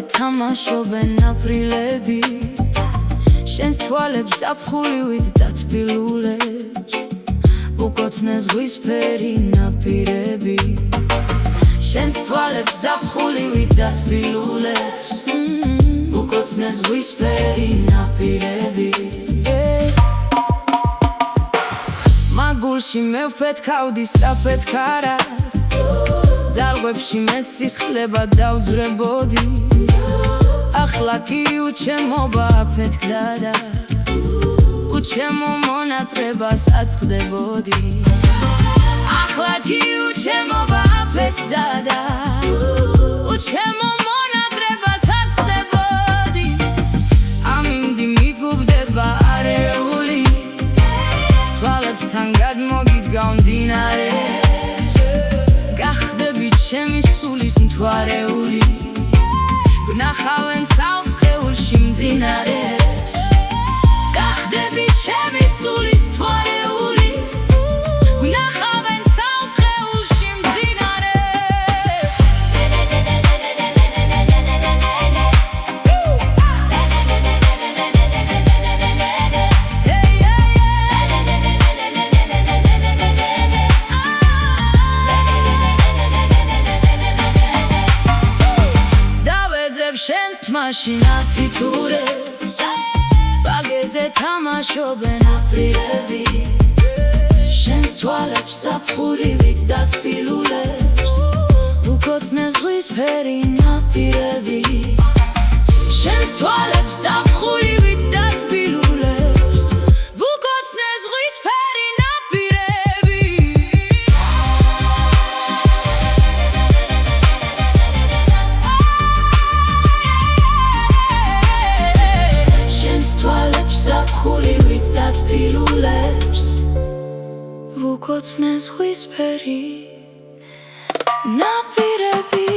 თამაშობენ აფრილები შენს თვალებს ზაფხულივით დათბილულებს უკოცნეს ზღვისფერი ნაპირები შენს თვალებს ზაფხულივით დათბილულებს უკოცნეს ზღვისფერი ნაპირები მაგულში მე ვფეთქავდი საფეთქარად ზალღვებში მეც სისხლება დავძვრებოდი ახლა კი უჩემობა აფეთქდა და უჩემო მონატრებას აწყდებოდი ახლა კი უჩემობა აფეთქდა და უჩემო მონატრებას აწყდებოდი ამინდი მიგუბდება არეული თვალებთან გადმოგიდგავ მდინარეს გახდები ჩემი სულის მთვარეული გნახავენ ცალს სხეულში მძინარეს გახდები ჩემი სულის მთვარეული გნახავენ ცალს სხეულში მძინარეს შენს თმაში ნათითურებს ბაგეზე თამაშობენ აფრილები შენს თვალებს ზაფხულივით დათბილულებს უკოცნეს ზღვისფერი ნაპირები შენს თვალებს ზაფხულივით დათბილულებს უკოცნეს ზღვისფერი ნაპირები ზაფხულივით დათბილულებს უკოცნეს ზღვისფერი ნაპირები